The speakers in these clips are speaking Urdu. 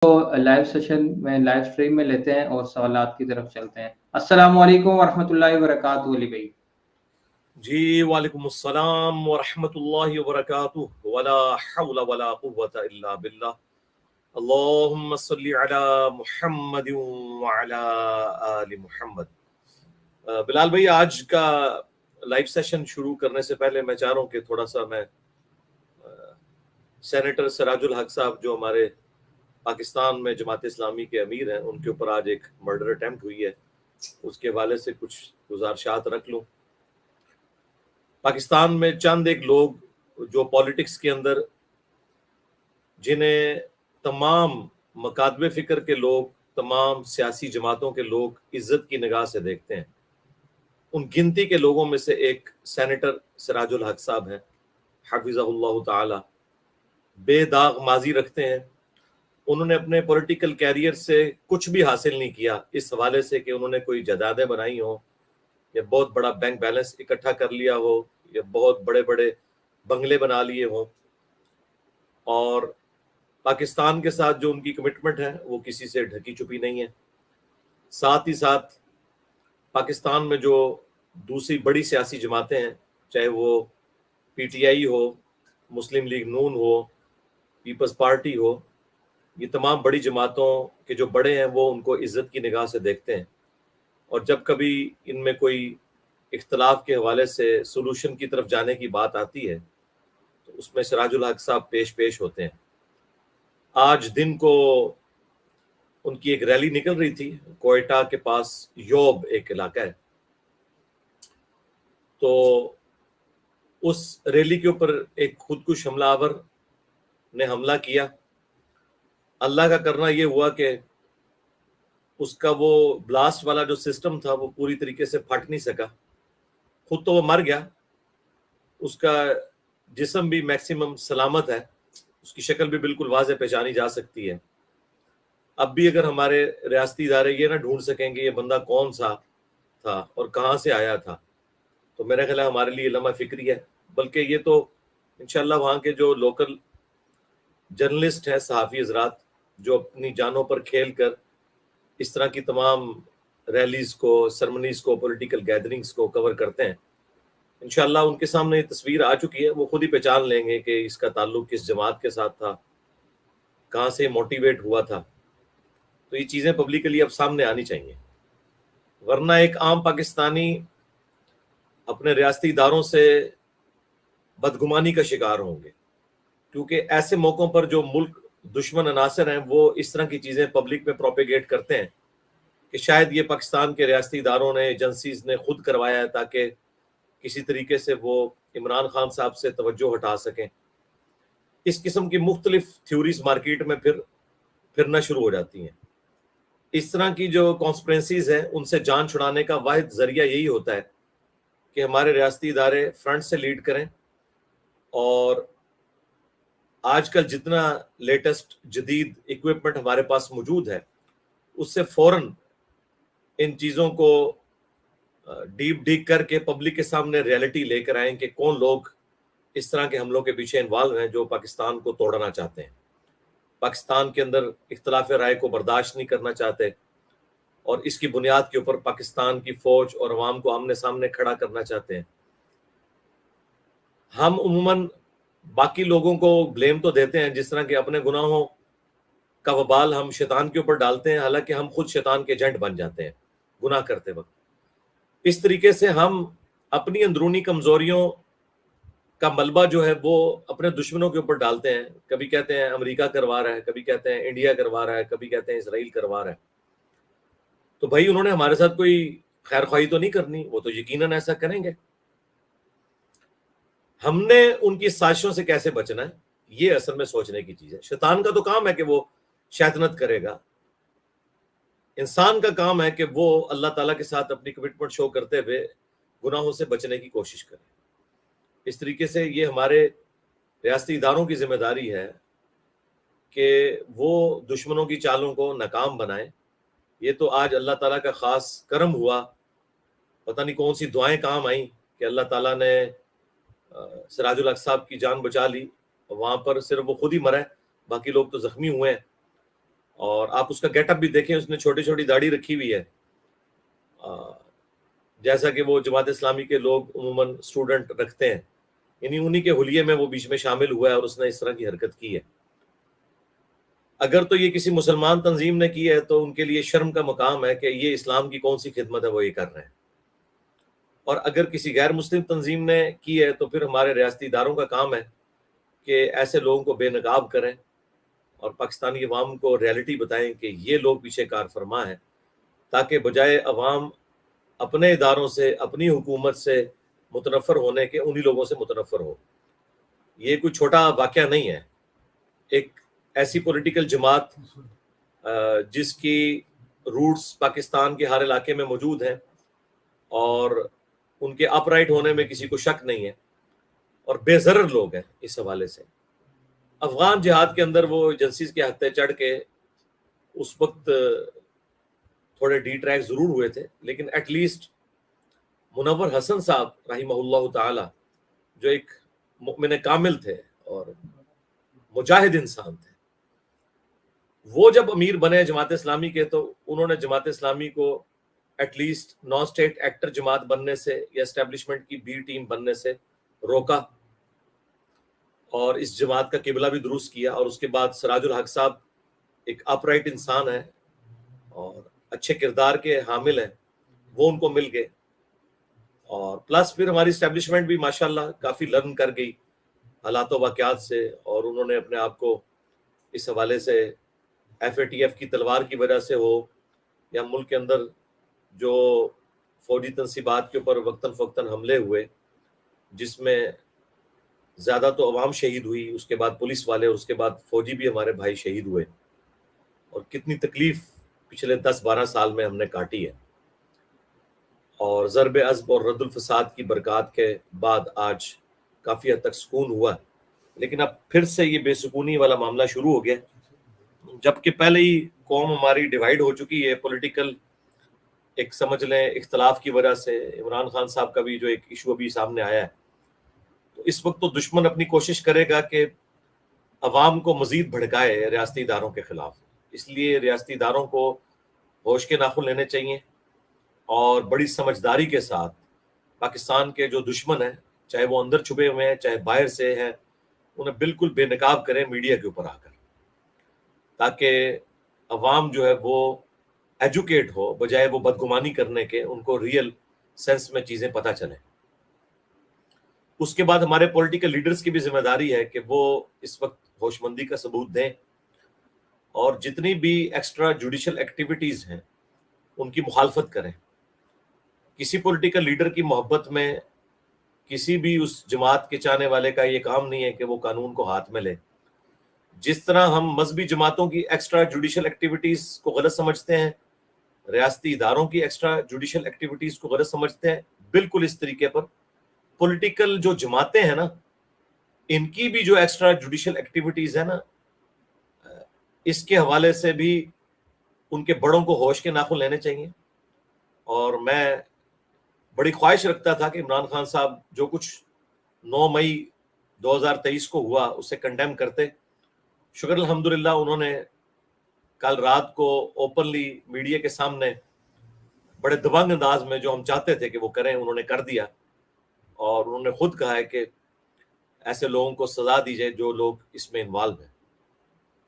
لائیو سیشن میں لائیو اسٹریم میں لیتے ہیں اور سوالات کی طرف چلتے ہیں۔ السلام علیکم ورحمۃ اللہ وبرکاتہ علی بھائی۔ جی وعلیکم السلام ورحمۃ اللہ وبرکاتہ، ولا حول ولا قوۃ الا باللہ، اللہم صلی علی محمد وعلی آل محمد۔ بلال بھائی، آج کا لائیو سیشن شروع کرنے سے پہلے میں چاہ رہا ہوں کہ تھوڑا سا میں سینیٹر سراج الحق صاحب جو ہمارے پاکستان میں جماعت اسلامی کے امیر ہیں، ان کے اوپر آج ایک مرڈر اٹیمپٹ ہوئی ہے، اس کے حوالے سے کچھ گزارشات رکھ لوں۔ پاکستان میں چند ایک لوگ جو پالیٹکس کے اندر، جنہیں تمام مکاتب فکر کے لوگ، تمام سیاسی جماعتوں کے لوگ عزت کی نگاہ سے دیکھتے ہیں، ان گنتی کے لوگوں میں سے ایک سینیٹر سراج الحق صاحب ہیں، حفظہ اللہ تعالی۔ بے داغ ماضی رکھتے ہیں، انہوں نے اپنے پولیٹیکل کیریئر سے کچھ بھی حاصل نہیں کیا اس حوالے سے کہ انہوں نے کوئی جائیدادیں بنائی ہوں، یا بہت بڑا بینک بیلنس اکٹھا کر لیا ہو، یا بہت بڑے بڑے بنگلے بنا لیے ہوں، اور پاکستان کے ساتھ جو ان کی کمٹمنٹ ہے وہ کسی سے ڈھکی چھپی نہیں ہے۔ ساتھ ہی ساتھ پاکستان میں جو دوسری بڑی سیاسی جماعتیں ہیں، چاہے وہ پی ٹی آئی ہو، مسلم لیگ نون ہو، پیپلز پارٹی ہو، یہ تمام بڑی جماعتوں کے جو بڑے ہیں وہ ان کو عزت کی نگاہ سے دیکھتے ہیں، اور جب کبھی ان میں کوئی اختلاف کے حوالے سے سولوشن کی طرف جانے کی بات آتی ہے تو اس میں سراج الحق صاحب پیش ہوتے ہیں۔ آج دن کو ان کی ایک ریلی نکل رہی تھی کوئٹہ کے پاس، یوب ایک علاقہ ہے، تو اس ریلی کے اوپر ایک خودکش حملہ آور نے حملہ کیا۔ اللہ کا کرنا یہ ہوا کہ اس کا وہ بلاسٹ والا جو سسٹم تھا وہ پوری طریقے سے پھٹ نہیں سکا، خود تو وہ مر گیا، اس کا جسم بھی میکسیمم سلامت ہے، اس کی شکل بھی بالکل واضح پہچانی جا سکتی ہے۔ اب بھی اگر ہمارے ریاستی ادارے یہ نہ ڈھونڈ سکیں کہ یہ بندہ کون سا تھا اور کہاں سے آیا تھا، تو میرا خیال ہے ہمارے لیے لمحہ فکری ہے۔ بلکہ یہ تو انشاءاللہ وہاں کے جو لوکل جرنلسٹ ہیں، صحافی حضرات، جو اپنی جانوں پر کھیل کر اس طرح کی تمام ریلیز کو، سرمنیز کو، پولیٹیکل گیدرنگز کو کور کرتے ہیں، انشاءاللہ ان کے سامنے یہ تصویر آ چکی ہے، وہ خود ہی پہچان لیں گے کہ اس کا تعلق کس جماعت کے ساتھ تھا، کہاں سے موٹیویٹ ہوا تھا۔ تو یہ چیزیں پبلکلی اب سامنے آنی چاہیے، ورنہ ایک عام پاکستانی اپنے ریاستی اداروں سے بدگمانی کا شکار ہوں گے، کیونکہ ایسے موقعوں پر جو ملک دشمن عناصر ہیں وہ اس طرح کی چیزیں پبلک میں پروپیگیٹ کرتے ہیں کہ شاید یہ پاکستان کے ریاستی اداروں نے، ایجنسیز نے خود کروایا ہے تاکہ کسی طریقے سے وہ عمران خان صاحب سے توجہ ہٹا سکیں۔ اس قسم کی مختلف تھیوریز مارکیٹ میں پھرنا شروع ہو جاتی ہیں۔ اس طرح کی جو کانسپرنسیز ہیں ان سے جان چھڑانے کا واحد ذریعہ یہی ہوتا ہے کہ ہمارے ریاستی ادارے فرنٹ سے لیڈ کریں، اور آج کل جتنا لیٹسٹ جدید اکوپمنٹ ہمارے پاس موجود ہے اس سے فوراً ان چیزوں کو ڈیپ ڈیگ کر کے پبلک کے سامنے ریئلٹی لے کر آئیں کہ کون لوگ اس طرح کے حملوں کے پیچھے انوالو ہیں، جو پاکستان کو توڑنا چاہتے ہیں، پاکستان کے اندر اختلاف رائے کو برداشت نہیں کرنا چاہتے، اور اس کی بنیاد کے اوپر پاکستان کی فوج اور عوام کو آمنے سامنے کھڑا کرنا چاہتے ہیں۔ ہم عموماً باقی لوگوں کو بلیم تو دیتے ہیں، جس طرح کہ اپنے گناہوں کا وبال ہم شیطان کے اوپر ڈالتے ہیں، حالانکہ ہم خود شیطان کے ایجنٹ بن جاتے ہیں گناہ کرتے وقت۔ اس طریقے سے ہم اپنی اندرونی کمزوریوں کا ملبہ جو ہے وہ اپنے دشمنوں کے اوپر ڈالتے ہیں۔ کبھی کہتے ہیں امریکہ کروا رہا ہے، کبھی کہتے ہیں انڈیا کروا رہا ہے، کبھی کہتے ہیں اسرائیل کروا رہا ہے۔ تو بھائی انہوں نے ہمارے ساتھ کوئی خیر خواہی تو نہیں کرنی، وہ تو یقیناً ایسا کریں گے۔ ہم نے ان کی سازشوں سے کیسے بچنا ہے، یہ اصل میں سوچنے کی چیز ہے۔ شیطان کا تو کام ہے کہ وہ شیطنت کرے گا، انسان کا کام ہے کہ وہ اللہ تعالیٰ کے ساتھ اپنی کمٹمنٹ شو کرتے ہوئے گناہوں سے بچنے کی کوشش کرے۔ اس طریقے سے یہ ہمارے ریاستی اداروں کی ذمہ داری ہے کہ وہ دشمنوں کی چالوں کو ناکام بنائیں۔ یہ تو آج اللہ تعالیٰ کا خاص کرم ہوا، پتہ نہیں کون سی دعائیں کام آئیں کہ اللہ تعالیٰ نے سراج الحق صاحب کی جان بچا لی، وہاں پر صرف وہ خود ہی مرا ہے، باقی لوگ تو زخمی ہوئے ہیں، اور آپ اس کا گیٹ اپ بھی دیکھیں، اس نے چھوٹی چھوٹی داڑھی رکھی ہوئی ہے، جیسا کہ وہ جماعت اسلامی کے لوگ عموماً اسٹوڈنٹ رکھتے ہیں، یعنی انہی کے حلیے میں وہ بیچ میں شامل ہوا ہے اور اس نے اس طرح کی حرکت کی ہے۔ اگر تو یہ کسی مسلمان تنظیم نے کی ہے تو ان کے لیے شرم کا مقام ہے کہ یہ اسلام کی کون سی خدمت ہے وہ یہ کر رہے ہیں، اور اگر کسی غیر مسلم تنظیم نے کی ہے تو پھر ہمارے ریاستی اداروں کا کام ہے کہ ایسے لوگوں کو بے نقاب کریں اور پاکستانی عوام کو ریالٹی بتائیں کہ یہ لوگ پیچھے کار فرما ہیں، تاکہ بجائے عوام اپنے اداروں سے، اپنی حکومت سے متنفر ہونے کے، انہی لوگوں سے متنفر ہو۔ یہ کوئی چھوٹا واقعہ نہیں ہے۔ ایک ایسی پولیٹیکل جماعت جس کی روٹس پاکستان کے ہر علاقے میں موجود ہیں اور ان کے اپ رائٹ ہونے میں کسی کو شک نہیں ہے، اور بے ضرر لوگ ہیں اس حوالے سے۔ افغان جہاد کے اندر وہ ایجنسیز کے ہتھے چڑھ کے اس وقت تھوڑے ڈی ٹریک ضرور ہوئے تھے، لیکن ایٹ لیسٹ منور حسن صاحب رحمہ اللہ تعالی جو ایک مؤمن کامل تھے اور مجاہد انسان تھے، وہ جب امیر بنے جماعت اسلامی کے تو انہوں نے جماعت اسلامی کو at least non state actor جماعت بننے سے یا اسٹیبلشمنٹ کی بی ٹیم بننے سے روکا، اور اس جماعت کا قبلہ بھی درست کیا۔ اور اس کے بعد سراج الحق صاحب ایک اپ رائٹ انسان ہے اور اچھے کردار کے حامل ہیں، وہ ان کو مل گئے، اور پلس پھر ہماری اسٹیبلشمنٹ بھی ماشاءاللہ کافی لرن کر گئی حالات و واقعات سے، اور انہوں نے اپنے آپ کو اس حوالے سے ایف اے ٹی ایف کی تلوار کی وجہ سے ہو یا ملک کے اندر جو فوجی تنصیبات کے اوپر وقتاً فوقتاً حملے ہوئے جس میں زیادہ تو عوام شہید ہوئی، اس کے بعد پولیس والے، اور اس کے بعد فوجی بھی ہمارے بھائی شہید ہوئے، اور کتنی تکلیف پچھلے 10-12 سال میں ہم نے کاٹی ہے، اور ضرب عزب اور رد الفساد کی برکات کے بعد آج کافی حد تک سکون ہوا، لیکن اب پھر سے یہ بے سکونی والا معاملہ شروع ہو گیا، جبکہ پہلے ہی قوم ہماری ڈیوائیڈ ہو چکی ہے پولیٹیکل ایک سمجھ لیں اختلاف کی وجہ سے۔ عمران خان صاحب کا بھی جو ایک ایشو ابھی سامنے آیا ہے، تو اس وقت تو دشمن اپنی کوشش کرے گا کہ عوام کو مزید بھڑکائے ریاستی اداروں کے خلاف، اس لیے ریاستی اداروں کو ہوش کے ناخن لینے چاہیے اور بڑی سمجھداری کے ساتھ پاکستان کے جو دشمن ہیں، چاہے وہ اندر چھپے ہوئے ہیں چاہے باہر سے ہیں، انہیں بالکل بے نقاب کریں میڈیا کے اوپر آ کر، تاکہ عوام جو ہے وہ ایجوکیٹ ہو، بجائے وہ بدگمانی کرنے کے ان کو ریئل سینس میں چیزیں پتہ چلیں۔ اس کے بعد ہمارے پولیٹیکل لیڈرز کی بھی ذمہ داری ہے کہ وہ اس وقت ہوش مندی کا ثبوت دیں، اور جتنی بھی ایکسٹرا جوڈیشل ایکٹیویٹیز ہیں ان کی مخالفت کریں۔ کسی پولیٹیکل لیڈر کی محبت میں کسی بھی اس جماعت کے چاہنے والے کا یہ کام نہیں ہے کہ وہ قانون کو ہاتھ میں لے۔ جس طرح ہم مذہبی جماعتوں کی ایکسٹرا جوڈیشل ایکٹیویٹیز کو غلط سمجھتے ہیں، ریاستی اداروں کی ایکسٹرا جوڈیشل ایکٹیویٹیز کو غلط سمجھتے ہیں، بالکل اس طریقے پر پولیٹیکل جو جماعتیں ہیں نا، ان کی بھی جو ایکسٹرا جوڈیشل ایکٹیویٹیز ہیں نا، اس کے حوالے سے بھی ان کے بڑوں کو ہوش کے ناخن لینے چاہیے۔ اور میں بڑی خواہش رکھتا تھا کہ عمران خان صاحب جو کچھ 9 مئی 2023 کو ہوا اسے کنڈیم کرتے۔ شکر الحمدللہ انہوں نے کل رات کو اوپنلی میڈیا کے سامنے بڑے دبنگ انداز میں جو ہم چاہتے تھے کہ وہ کریں انہوں نے کر دیا، اور انہوں نے خود کہا ہے کہ ایسے لوگوں کو سزا دی جائے جو لوگ اس میں انوالو ہیں۔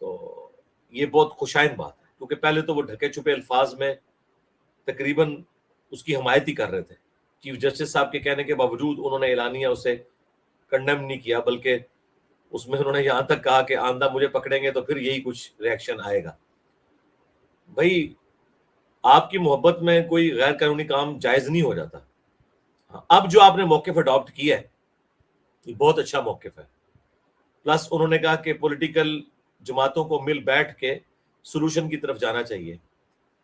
تو یہ بہت خوشائند بات ہے، کیونکہ پہلے تو وہ ڈھکے چھپے الفاظ میں تقریباً اس کی حمایت ہی کر رہے تھے۔ چیف جسٹس صاحب کے کہنے کے باوجود انہوں نے اعلانیہ اسے کنڈیم نہیں کیا، بلکہ اس میں انہوں نے یہاں تک کہا کہ آئندہ مجھے پکڑیں گے تو پھر یہی کچھ ریاکشن آئے گا۔ بھائی آپ کی محبت میں کوئی غیر قانونی کام جائز نہیں ہو جاتا۔ اب جو آپ نے موقف اڈاپٹ کیا ہے یہ بہت اچھا موقف ہے، پلس انہوں نے کہا کہ پولیٹیکل جماعتوں کو مل بیٹھ کے سولوشن کی طرف جانا چاہیے۔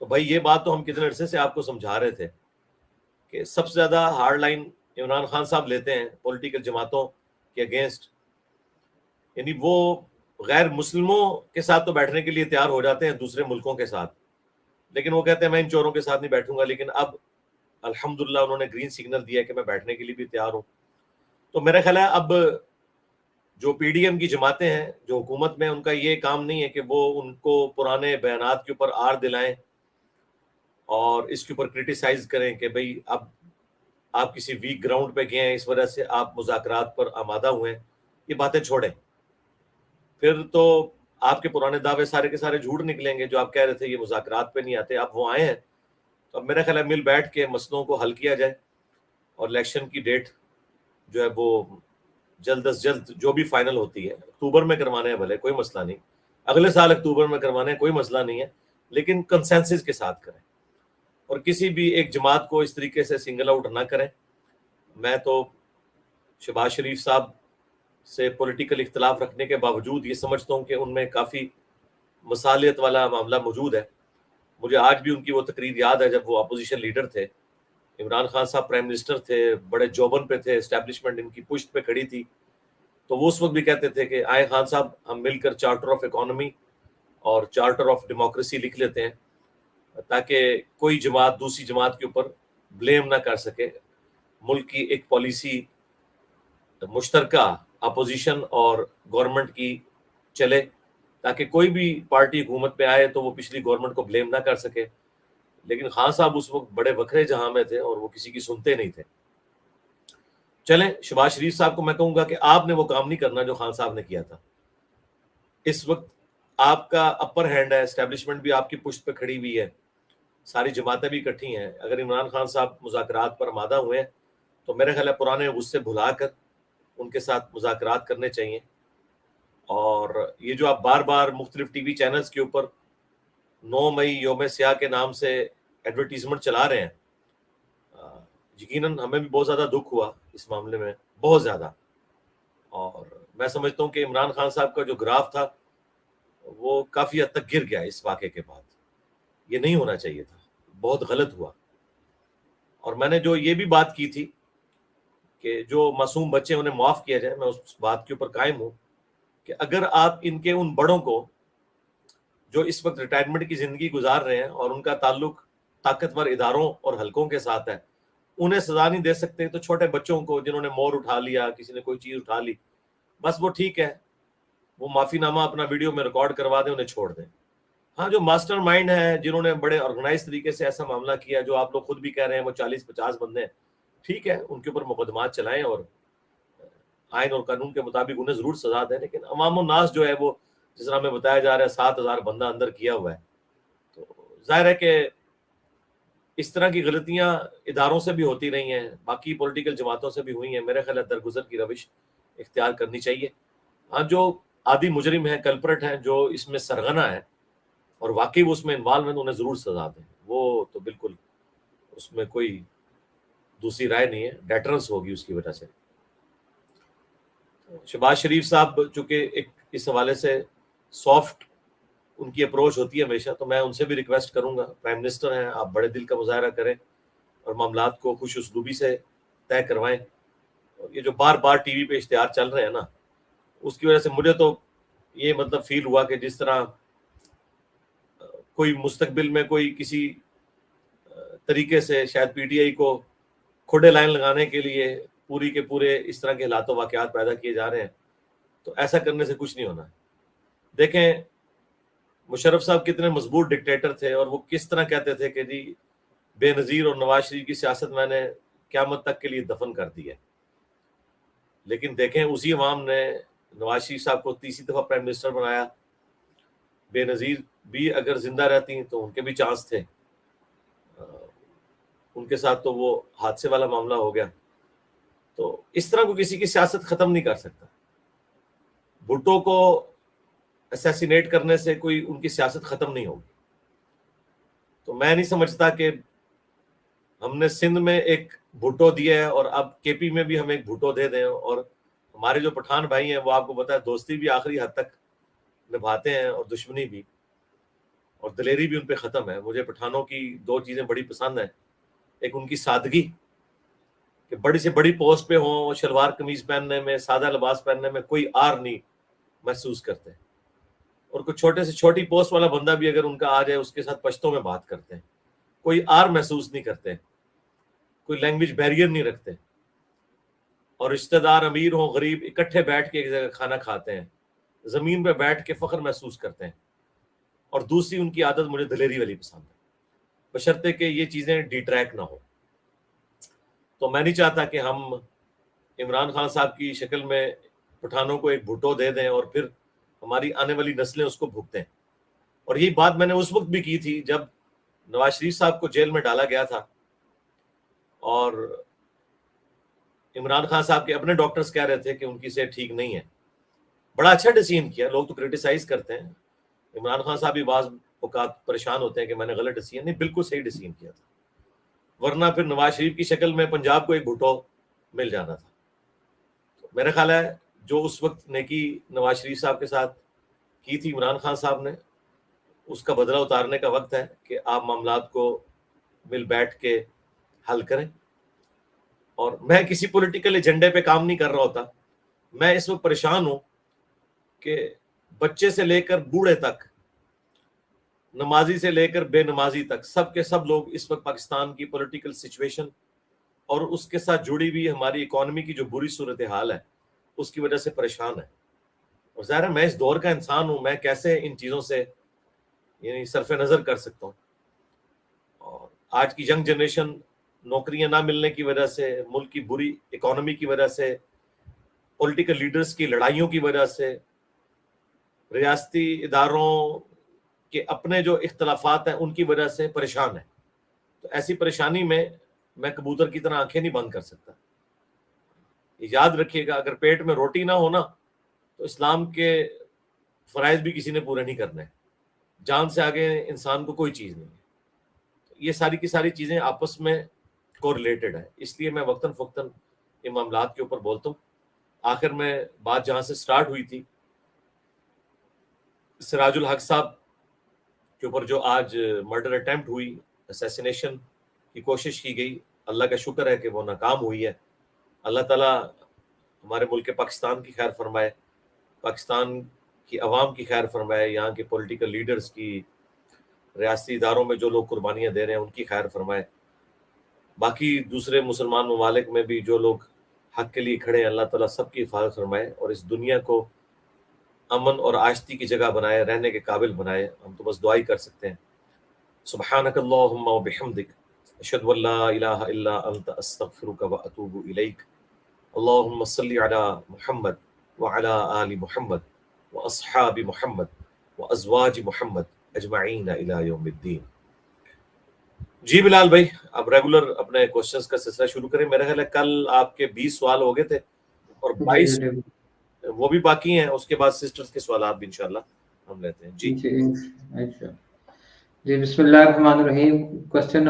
تو بھائی یہ بات تو ہم کتنے عرصے سے آپ کو سمجھا رہے تھے کہ سب سے زیادہ ہارڈ لائن عمران خان صاحب لیتے ہیں پولیٹیکل جماعتوں کے اگینسٹ، یعنی وہ غیر مسلموں کے ساتھ تو بیٹھنے کے لیے تیار ہو جاتے ہیں دوسرے ملکوں کے ساتھ، لیکن وہ کہتے ہیں میں ان چوروں کے ساتھ نہیں بیٹھوں گا، لیکن اب الحمدللہ انہوں نے گرین سگنل دیا کہ میں بیٹھنے کے لیے بھی تیار ہوں۔ تو میرا خیال ہے اب جو پی ڈی ایم کی جماعتیں ہیں جو حکومت میں، ان کا یہ کام نہیں ہے کہ وہ ان کو پرانے بیانات کے اوپر آر دلائیں اور اس کے اوپر کرٹیسائز کریں کہ بھئی اب آپ کسی ویک گراؤنڈ پہ گئے ہیں، اس وجہ سے آپ مذاکرات پر آمادہ ہوئے ہیں. یہ باتیں چھوڑیں، پھر تو آپ کے پرانے دعوے سارے کے سارے جھوٹ نکلیں گے. جو آپ کہہ رہے تھے یہ مذاکرات پہ نہیں آتے، آپ وہ آئے ہیں. تو اب میرا خیال ہے مل بیٹھ کے مسئلوں کو حل کیا جائے اور الیکشن کی ڈیٹ جو ہے وہ جلد از جلد جو بھی فائنل ہوتی ہے، اکتوبر میں کروانے ہیں بھلے، کوئی مسئلہ نہیں، اگلے سال اکتوبر میں کروانے ہیں، کوئی مسئلہ نہیں ہے، لیکن کنسنسس کے ساتھ کریں اور کسی بھی ایک جماعت کو اس طریقے سے سنگل آؤٹ نہ کریں. میں تو شہباز شریف صاحب سے پولیٹیکل اختلاف رکھنے کے باوجود یہ سمجھتا ہوں کہ ان میں کافی مصالحت والا معاملہ موجود ہے. مجھے آج بھی ان کی وہ تقریر یاد ہے جب وہ اپوزیشن لیڈر تھے، عمران خان صاحب پرائم منسٹر تھے، بڑے جوبن پہ تھے، اسٹیبلشمنٹ ان کی پشت پہ کھڑی تھی. تو وہ اس وقت بھی کہتے تھے کہ آئے خان صاحب ہم مل کر چارٹر آف اکانومی اور چارٹر آف ڈیموکریسی لکھ لیتے ہیں تاکہ کوئی جماعت دوسری جماعت کے اوپر بلیم نہ کر سکے. ملک کی ایک پالیسی مشترکہ اپوزیشن اور گورنمنٹ کی چلے تاکہ کوئی بھی پارٹی حکومت پہ آئے تو وہ پچھلی گورنمنٹ کو بلیم نہ کر سکے. لیکن خان صاحب اس وقت بڑے وکھرے جہاں میں تھے اور وہ کسی کی سنتے نہیں تھے. چلیں شہباز شریف صاحب کو میں کہوں گا کہ آپ نے وہ کام نہیں کرنا جو خان صاحب نے کیا تھا. اس وقت آپ کا اپر ہینڈ ہے، اسٹیبلشمنٹ بھی آپ کی پشت پہ کھڑی ہوئی ہے، ساری جماعتیں بھی اکٹھی ہیں. اگر عمران خان صاحب مذاکرات پر آمادہ ہوئے ہیں تو میرے خیال ہے پرانے غصے بھلا کر ان کے ساتھ مذاکرات کرنے چاہیے. اور یہ جو آپ بار بار مختلف ٹی وی چینلز کے اوپر 9 مئی یوم سیاہ کے نام سے ایڈورٹیزمنٹ چلا رہے ہیں، یقیناً ہمیں بھی بہت زیادہ دکھ ہوا اس معاملے میں، بہت زیادہ. اور میں سمجھتا ہوں کہ عمران خان صاحب کا جو گراف تھا وہ کافی حد تک گر گیا اس واقعے کے بعد. یہ نہیں ہونا چاہیے تھا، بہت غلط ہوا. اور میں نے جو یہ بھی بات کی تھی کہ جو معصوم بچے انہیں معاف کیا جائے، میں اس بات کے اوپر قائم ہوں کہ اگر آپ ان کے ان بڑوں کو جو اس وقت ریٹائرمنٹ کی زندگی گزار رہے ہیں اور ان کا تعلق طاقتور اداروں اور حلقوں کے ساتھ ہے، انہیں سزا نہیں دے سکتے تو چھوٹے بچوں کو جنہوں نے مور اٹھا لیا، کسی نے کوئی چیز اٹھا لی، بس وہ ٹھیک ہے، وہ معافی نامہ اپنا ویڈیو میں ریکارڈ کروا دیں، انہیں چھوڑ دیں. ہاں جو ماسٹر مائنڈ ہے، جنہوں نے بڑے آرگنائز طریقے سے ایسا معاملہ کیا، جو آپ لوگ خود بھی کہہ رہے ہیں وہ 40-50 بندے ہیں، ٹھیک ہے، ان کے اوپر مقدمات چلائیں اور آئین اور قانون کے مطابق انہیں ضرور سزا دیں. لیکن عوام الناس جو ہے وہ جس طرح ہمیں بتایا جا رہا ہے 7,000 بندہ اندر کیا ہوا ہے، تو ظاہر ہے کہ اس طرح کی غلطیاں اداروں سے بھی ہوتی رہی ہیں، باقی پولیٹیکل جماعتوں سے بھی ہوئی ہیں. میرے خیال ہے درگزر کی روش اختیار کرنی چاہیے. ہاں جو عادی مجرم ہیں، کلپرٹ ہیں، جو اس میں سرغنہ ہے اور واقعی وہ اس میں انوالو ہیں، انہیں ضرور سزا دیں. وہ تو بالکل اس میں کوئی دوسری رائے نہیں ہے، ڈیٹرنس ہوگی اس کی وجہ سے. شہباز شریف صاحب چونکہ ایک اس حوالے سے سافٹ ان کی اپروچ ہوتی ہے ہمیشہ، تو میں ان سے بھی ریکویسٹ کروں گا، پرائم منسٹر ہیں آپ، بڑے دل کا مظاہرہ کریں اور معاملات کو خوش اسلوبی سے طے کروائیں. اور یہ جو بار بار ٹی وی پہ اشتہار چل رہے ہیں نا، اس کی وجہ سے مجھے تو یہ مطلب فیل ہوا کہ جس طرح کوئی مستقبل میں کوئی کسی طریقے سے شاید پی ٹی آئی کو کھوڑے لائن لگانے کے لیے پوری کے پورے اس طرح کے حالات و واقعات پیدا کیے جا رہے ہیں. تو ایسا کرنے سے کچھ نہیں ہونا. دیکھیں مشرف صاحب کتنے مضبوط ڈکٹیٹر تھے اور وہ کس طرح کہتے تھے کہ جی بے نظیر اور نواز شریف کی سیاست میں نے قیامت تک کے لیے دفن کر دی ہے. لیکن دیکھیں اسی عوام نے نواز شریف صاحب کو تیسری دفعہ پرائم منسٹر بنایا. بے نظیر بھی اگر زندہ رہتی تو ان کے بھی چانس تھے، ان کے ساتھ تو وہ حادثے والا معاملہ ہو گیا. تو اس طرح کو کسی کی سیاست ختم نہیں کر سکتا. بھٹو کو اسیسینیٹ کرنے سے کوئی ان کی سیاست ختم نہیں ہوگی. تو میں نہیں سمجھتا کہ ہم نے سندھ میں ایک بھٹو دیا ہے اور اب کے پی میں بھی ہم ایک بھٹو دے دیں. اور ہمارے جو پٹھان بھائی ہیں وہ آپ کو پتا ہے دوستی بھی آخری حد تک نبھاتے ہیں اور دشمنی بھی، اور دلیری بھی ان پہ ختم ہے. مجھے پٹھانوں کی 2 چیزیں بڑی پسند ہیں. ایک ان کی سادگی، کہ بڑی سے بڑی پوسٹ پہ ہوں، شلوار قمیض پہننے میں، سادہ لباس پہننے میں کوئی آر نہیں محسوس کرتے. اور کوئی چھوٹے سے چھوٹی پوسٹ والا بندہ بھی اگر ان کا آ جائے اس کے ساتھ پشتوں میں بات کرتے ہیں، کوئی آر محسوس نہیں کرتے، کوئی لینگویج بیریئر نہیں رکھتے. اور رشتہ دار امیر ہوں غریب اکٹھے بیٹھ کے ایک جگہ کھانا کھاتے ہیں, زمین پہ بیٹھ کے فخر محسوس کرتے ہیں. اور دوسری ان کی عادت مجھے دلیری والی پسند ہے, بشرطے کہ یہ چیزیں ڈیٹریکٹ نہ ہو. تو میں نہیں چاہتا کہ ہم عمران خان صاحب کی شکل میں پٹھانوں کو ایک بھٹو دے دیں اور پھر ہماری آنے والی نسلیں اس کو بھگتیں. اور یہی بات میں نے اس وقت بھی کی تھی جب نواز شریف صاحب کو جیل میں ڈالا گیا تھا, اور عمران خان صاحب کے اپنے ڈاکٹرز کہہ رہے تھے کہ ان کی صحت ٹھیک نہیں ہے. بڑا اچھا ڈیسیژن کیا. لوگ تو کرٹیسائز کرتے ہیں, عمران خان صاحب بھی بعض اوقات پریشان ہوتے ہیں کہ میں نے غلط ڈیسیژن, نہیں بالکل صحیح ڈیسیژن کیا تھا, ورنہ پھر نواز شریف کی شکل میں پنجاب کو ایک بھٹو مل جانا تھا. تو میرا خیال ہے جو اس وقت نیکی نواز شریف صاحب کے ساتھ کی تھی عمران خان صاحب نے, اس کا بدلہ اتارنے کا وقت ہے کہ آپ معاملات کو مل بیٹھ کے حل کریں. اور میں کسی پولیٹیکل ایجنڈے پہ کام نہیں کر رہا ہوتا, میں اس وقت پریشان ہوں کہ بچے سے لے کر بوڑھے تک, نمازی سے لے کر بے نمازی تک, سب کے سب لوگ اس وقت پاکستان کی پولیٹیکل سچویشن اور اس کے ساتھ جڑی ہوئی ہماری اکانومی کی جو بری صورتحال ہے اس کی وجہ سے پریشان ہے. اور ظاہر ہے میں اس دور کا انسان ہوں, میں کیسے ان چیزوں سے یعنی صرف نظر کر سکتا ہوں. اور آج کی ینگ جنریشن نوکریاں نہ ملنے کی وجہ سے, ملک کی بری اکانومی کی وجہ سے, پولیٹیکل لیڈرز کی لڑائیوں کی وجہ سے, ریاستی اداروں کے اپنے جو اختلافات ہیں ان کی وجہ سے پریشان ہے. تو ایسی پریشانی میں کبوتر کی طرح آنکھیں نہیں بند کر سکتا. یاد رکھیے گا, اگر پیٹ میں روٹی نہ ہونا تو اسلام کے فرائض بھی کسی نے پورے نہیں کرنے. جان سے آگے انسان کو کوئی چیز نہیں ہے. یہ ساری کی ساری چیزیں آپس میں کوریلیٹڈ ہے, اس لیے میں وقتاً فوقتاً یہ معاملات کے اوپر بولتا ہوں. آخر میں بات جہاں سے سٹارٹ ہوئی تھی, سراج الحق صاحب کے اوپر جو آج مرڈر اٹیمپٹ ہوئی, اسیسینیشن کی کوشش کی گئی, اللہ کا شکر ہے کہ وہ ناکام ہوئی ہے. اللہ تعالیٰ ہمارے ملک پاکستان کی خیر فرمائے, پاکستان کی عوام کی خیر فرمائے, یہاں کے پولیٹیکل لیڈرز کی, ریاستی اداروں میں جو لوگ قربانیاں دے رہے ہیں ان کی خیر فرمائے. باقی دوسرے مسلمان ممالک میں بھی جو لوگ حق کے لیے کھڑے ہیں, اللہ تعالیٰ سب کی حفاظت فرمائے اور اس دنیا کو امن اور آشتی کی جگہ بنائے, رہنے کے قابل بنائے. ہم تو بس دعائی کر سکتے ہیں. سبحانک اللہم و بحمدک, اشہد ان لا الہ الا انت, استغفرک و اتوب الیک. اللہم صلی علی محمد وعلی آل محمد واصحاب محمد وازواج محمد اجمعین الی یوم الدین. جی بلال بھائی, اب ریگولر اپنے کوشچنز کا سلسلہ شروع کریں. میرا خیال ہے کل آپ کے 20 سوال ہو گئے تھے اور 22 وہ بھی باقی ہیں. اس کے بعد سسٹرز کے سوالات بھی انشاءاللہ ہم لیتے ہیں. جی جی بسم اللہ الرحمن الرحیم. کوشچن